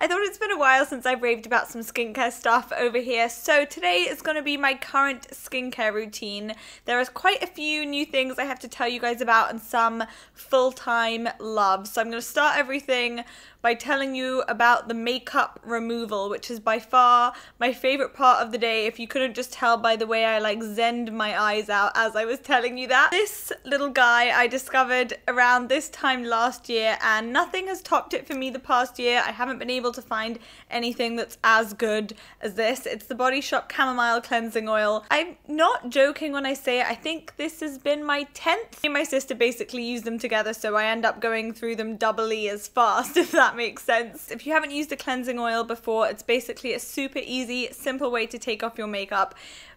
I thought it's been a while since I've raved about some skincare stuff over here, so today is going to be my current skincare routine. There is quite a few new things I have to tell you guys about and some full-time love. So I'm going to start everything by telling you about the makeup removal, which is by far my favorite part of the day, if you couldn't just tell by the way I like zenned my eyes out as I was telling you that. This little guy I discovered around this time last year, and nothing has topped it for me the past year. I haven't been able to find anything that's as good as this. It's the Body Shop Chamomile Cleansing Oil. I'm not joking when I say it. I think this has been my 10th. Me and my sister basically use them together, so I end up going through them doubly as fast, if that makes sense. If you haven't used a cleansing oil before, it's basically a super easy, simple way to take off your makeup.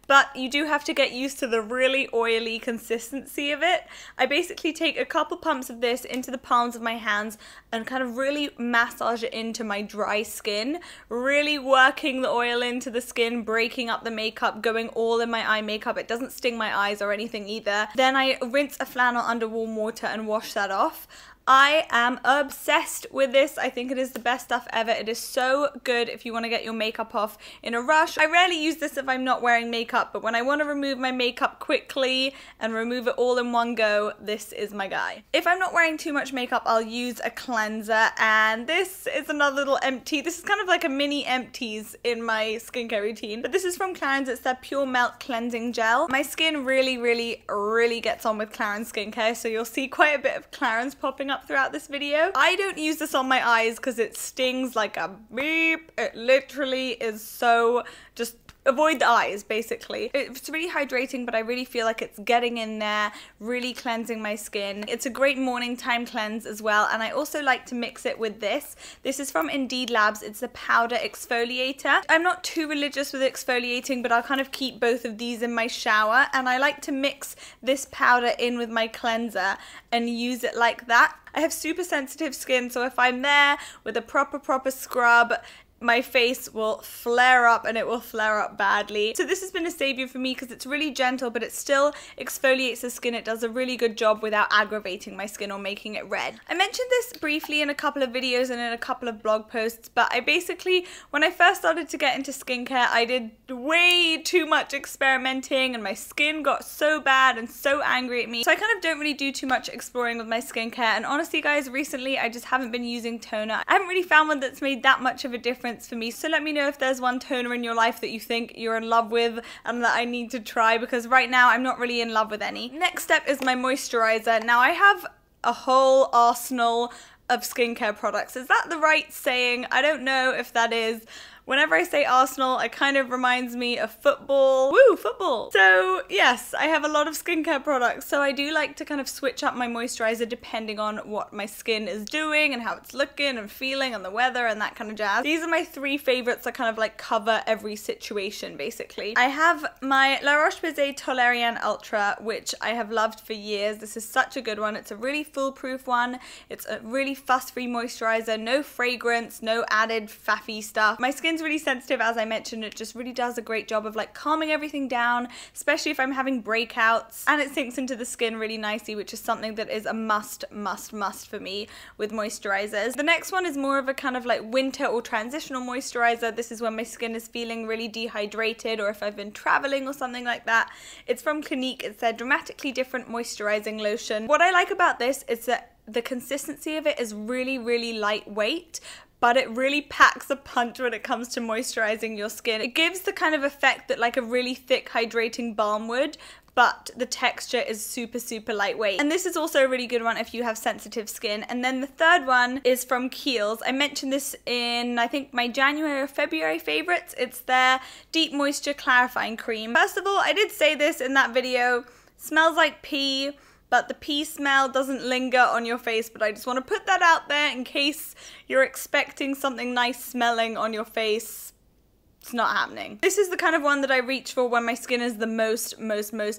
But you do have to get used to the really oily consistency of it. I basically take a couple pumps of this into the palms of my hands and kind of really massage it into my dry skin, really working the oil into the skin, breaking up the makeup, going all in my eye makeup. It doesn't sting my eyes or anything either. Then I rinse a flannel under warm water and wash that off. I am obsessed with this. I think it is the best stuff ever. It is so good if you want to get your makeup off in a rush. I rarely use this if I'm not wearing makeup, but when I want to remove my makeup quickly and remove it all in one go, this is my guy. If I'm not wearing too much makeup, I'll use a cleanser, and this is another little empty. This is kind of like a mini empties in my skincare routine, but this is from Clarins. It's their Pure Melt Cleansing Gel. My skin really gets on with Clarins skincare, so you'll see quite a bit of Clarins popping up throughout this video. I don't use this on my eyes because it stings like a beep. It literally is so just avoid the eyes, basically. It's really hydrating, but I really feel like it's getting in there, really cleansing my skin. It's a great morning time cleanse as well, and I also like to mix it with this. This is from Indeed Labs. It's the powder exfoliator. I'm not too religious with exfoliating, but I'll kind of keep both of these in my shower, and I like to mix this powder in with my cleanser and use it like that. I have super sensitive skin, so if I'm there with a proper scrub, my face will flare up, and it will flare up badly. So this has been a savior for me because it's really gentle, but it still exfoliates the skin. It does a really good job without aggravating my skin or making it red. I mentioned this briefly in a couple of videos and in a couple of blog posts, but I basically, when I first started to get into skincare, I did way too much experimenting, and my skin got so bad and so angry at me. So I kind of don't really do too much exploring with my skincare, and honestly guys, recently I just haven't been using toner. I haven't really found one that's made that much of a difference for me, so let me know if there's one toner in your life that you think you're in love with and that I need to try, because right now I'm not really in love with any. Next step is my moisturizer. Now I have a whole arsenal of skincare products. Is that the right saying? I don't know if that is. Whenever I say Arsenal, it kind of reminds me of football. Woo, football! So yes, I have a lot of skincare products, so I do like to kind of switch up my moisturizer depending on what my skin is doing and how it's looking and feeling and the weather and that kind of jazz. These are my three favorites that kind of like cover every situation, basically. I have my La Roche-Posay Toleriane Ultra, which I have loved for years. This is such a good one. It's a really foolproof one. It's a really fuss-free moisturizer, no fragrance, no added faffy stuff. My skin's really sensitive, as I mentioned. It just really does a great job of like calming everything down, especially if I'm having breakouts, and it sinks into the skin really nicely, which is something that is a must for me with moisturizers. The next one is more of a kind of like winter or transitional moisturizer. This is when my skin is feeling really dehydrated, or if I've been traveling or something like that. It's from Clinique. It's their Dramatically Different Moisturizing Lotion. What I like about this is that the consistency of it is really lightweight, but it really packs a punch when it comes to moisturizing your skin. It gives the kind of effect that like a really thick hydrating balm would, but the texture is super lightweight. And this is also a really good one if you have sensitive skin. And then the third one is from Kiehl's. I mentioned this in, I think, my January or February favorites. It's their Deep Moisture Clarifying Cream. First of all, I did say this in that video, smells like pee, but the pee smell doesn't linger on your face, but I just want to put that out there in case you're expecting something nice smelling on your face. It's not happening. This is the kind of one that I reach for when my skin is the most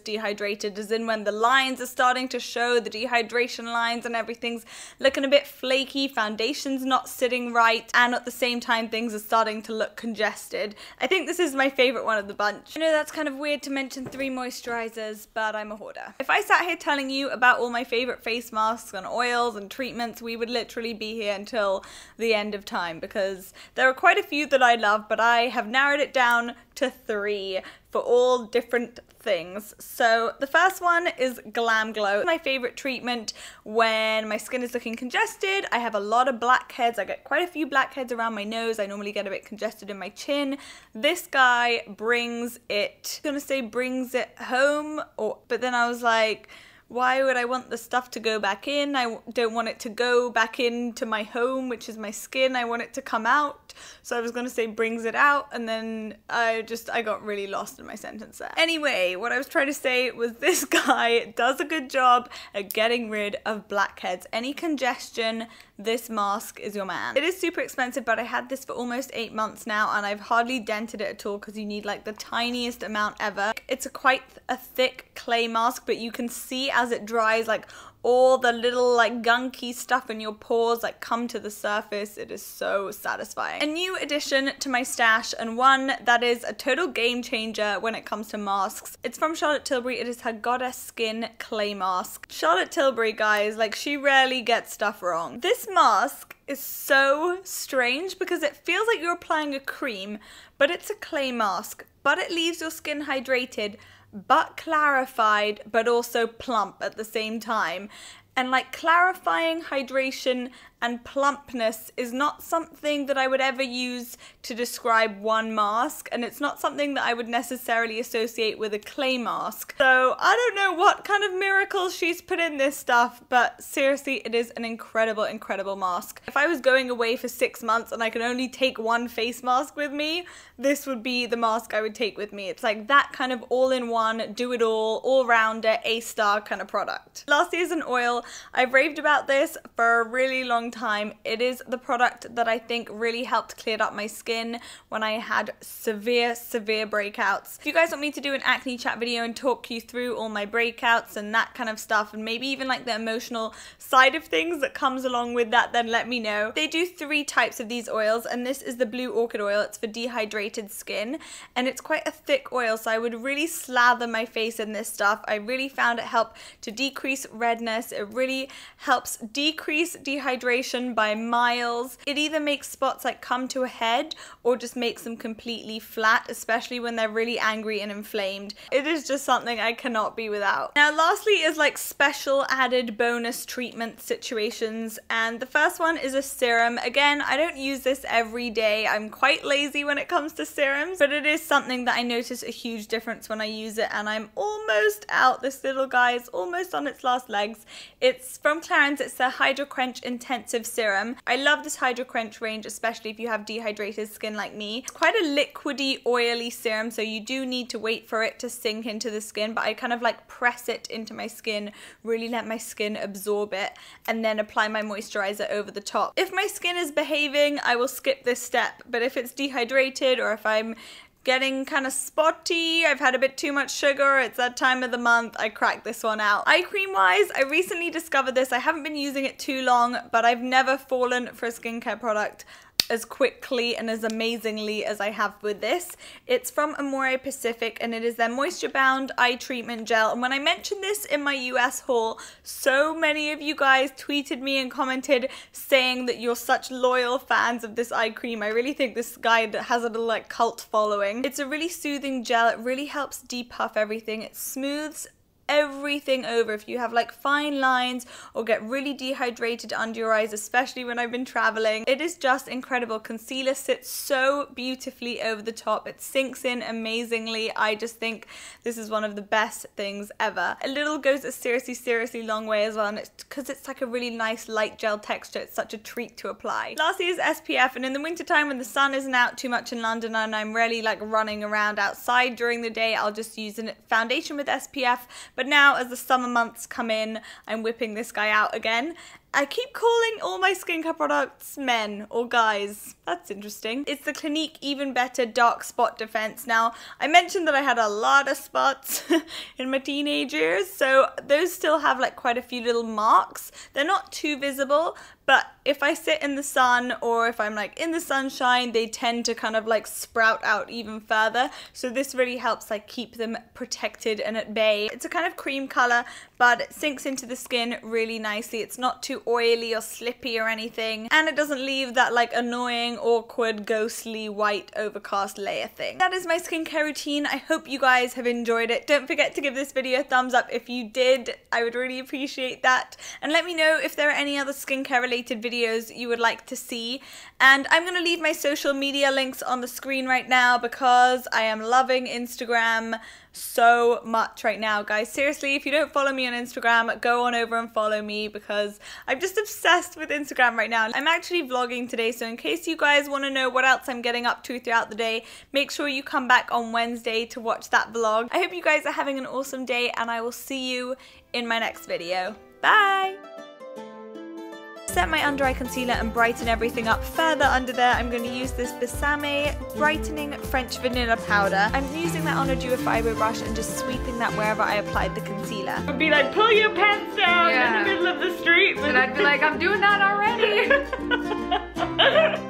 dehydrated, as in when the lines are starting to show, the dehydration lines, and everything's looking a bit flaky, foundation's not sitting right, and at the same time things are starting to look congested. I think this is my favorite one of the bunch. I know that's kind of weird to mention 3 moisturizers, but I'm a hoarder. If I sat here telling you about all my favorite face masks and oils and treatments, we would literally be here until the end of time, because there are quite a few that I love, but I have narrowed it down to 3 for all different things. So the first one is Glam Glow. My favorite treatment when my skin is looking congested. I have a lot of blackheads. I get quite a few blackheads around my nose. I normally get a bit congested in my chin. This guy brings it, I'm gonna say brings it home, but then I was like, why would I want the stuff to go back in? I don't want it to go back into my home, which is my skin. I want it to come out. So I was going to say brings it out, and then I got really lost in my sentence there. Anyway, what I was trying to say was this guy does a good job at getting rid of blackheads. Any congestion, this mask is your man. It is super expensive, but I had this for almost 8 months now, and I've hardly dented it at all because you need like the tiniest amount ever. It's quite a thick clay mask, but you can see as it dries, like all the little like gunky stuff in your pores like come to the surface. It is so satisfying. A new addition to my stash, and one that is a total game changer when it comes to masks. It's from Charlotte Tilbury. It is her Goddess Skin Clay Mask. Charlotte Tilbury, guys, like she rarely gets stuff wrong. This mask is so strange because it feels like you're applying a cream, but it's a clay mask, but it leaves your skin hydrated, but clarified, but also plump at the same time. And like clarifying hydration and plumpness is not something that I would ever use to describe one mask, and it's not something that I would necessarily associate with a clay mask. So I don't know what kind of miracles she's put in this stuff, but seriously, it is an incredible, incredible mask. If I was going away for 6 months and I could only take one face mask with me, this would be the mask I would take with me. It's like that kind of all-in-one, do-it-all, all-rounder, A-star kind of product. Lastly is an oil. I've raved about this for a really long time. It is the product that I think really helped clear up my skin when I had severe breakouts. If you guys want me to do an acne chat video and talk you through all my breakouts and that kind of stuff, and maybe even like the emotional side of things that comes along with that, then let me know. They do 3 types of these oils, and this is the Blue Orchid oil. It's for dehydrated skin, and it's quite a thick oil, so I would really slather my face in this stuff. I really found it helped to decrease redness. It really helps decrease dehydration by miles. It either makes spots like come to a head or just makes them completely flat, especially when they're really angry and inflamed. It is just something I cannot be without. Now lastly is like special added bonus treatment situations, and the first one is a serum. Again, I don't use this every day. I'm quite lazy when it comes to serums, but it is something that I notice a huge difference when I use it, and I'm almost out. This little guy is almost on its last legs. It's from Clarins. It's the Hydraquench Intensive Serum. I love this Hydraquench range, especially if you have dehydrated skin like me. It's quite a liquidy, oily serum, so you do need to wait for it to sink into the skin, but I kind of like press it into my skin, really let my skin absorb it, and then apply my moisturizer over the top. If my skin is behaving, I will skip this step, but if it's dehydrated or if I'm getting kind of spotty, I've had a bit too much sugar, it's that time of the month, I crack this one out. Eye cream wise, I recently discovered this. I haven't been using it too long, but I've never fallen for a skincare product as quickly and as amazingly as I have with this. It's from Amore Pacific, and it is their Moisture Bound Eye Treatment Gel. And when I mentioned this in my US haul, so many of you guys tweeted me and commented saying that you're such loyal fans of this eye cream. I really think this guy has a little like cult following. It's a really soothing gel. It really helps depuff everything. It smooths everything over. If you have like fine lines or get really dehydrated under your eyes, especially when I've been traveling, it is just incredible. Concealer sits so beautifully over the top. It sinks in amazingly. I just think this is one of the best things ever. A little goes a seriously long way as well, and it's because it's like a really nice light gel texture. It's such a treat to apply. Lastly is SPF, and in the winter time when the sun isn't out too much in London and I'm really like running around outside during the day, I'll just use a foundation with SPF. But now as the summer months come in, I'm whipping this guy out again. I keep calling all my skincare products men or guys. That's interesting. It's the Clinique Even Better Dark Spot Defense. Now, I mentioned that I had a lot of spots in my teenage years, so those still have like quite a few little marks. They're not too visible, but if I sit in the sun or if I'm like in the sunshine, they tend to kind of like sprout out even further. So this really helps like keep them protected and at bay. It's a kind of cream color, but it sinks into the skin really nicely. It's not too oily or slippy or anything, and it doesn't leave that like annoying, awkward, ghostly, white, overcast layer thing. That is my skincare routine. I hope you guys have enjoyed it. Don't forget to give this video a thumbs up if you did. I would really appreciate that. And let me know if there are any other skincare related videos you would like to see. And I'm going to leave my social media links on the screen right now because I am loving Instagram so much right now, guys. Seriously, if you don't follow me on Instagram, go on over and follow me because I'm just obsessed with Instagram right now. I'm actually vlogging today, so in case you guys want to know what else I'm getting up to throughout the day, make sure you come back on Wednesday to watch that vlog. I hope you guys are having an awesome day, and I will see you in my next video. Bye! Set my under eye concealer and brighten everything up further under there. I'm going to use this Posay Brightening French Vanilla Powder. I'm using that on a duo fiber brush and just sweeping that wherever I applied the concealer. I'd be like, pull your pants down in the middle of the street. And I'd be like, I'm doing that already.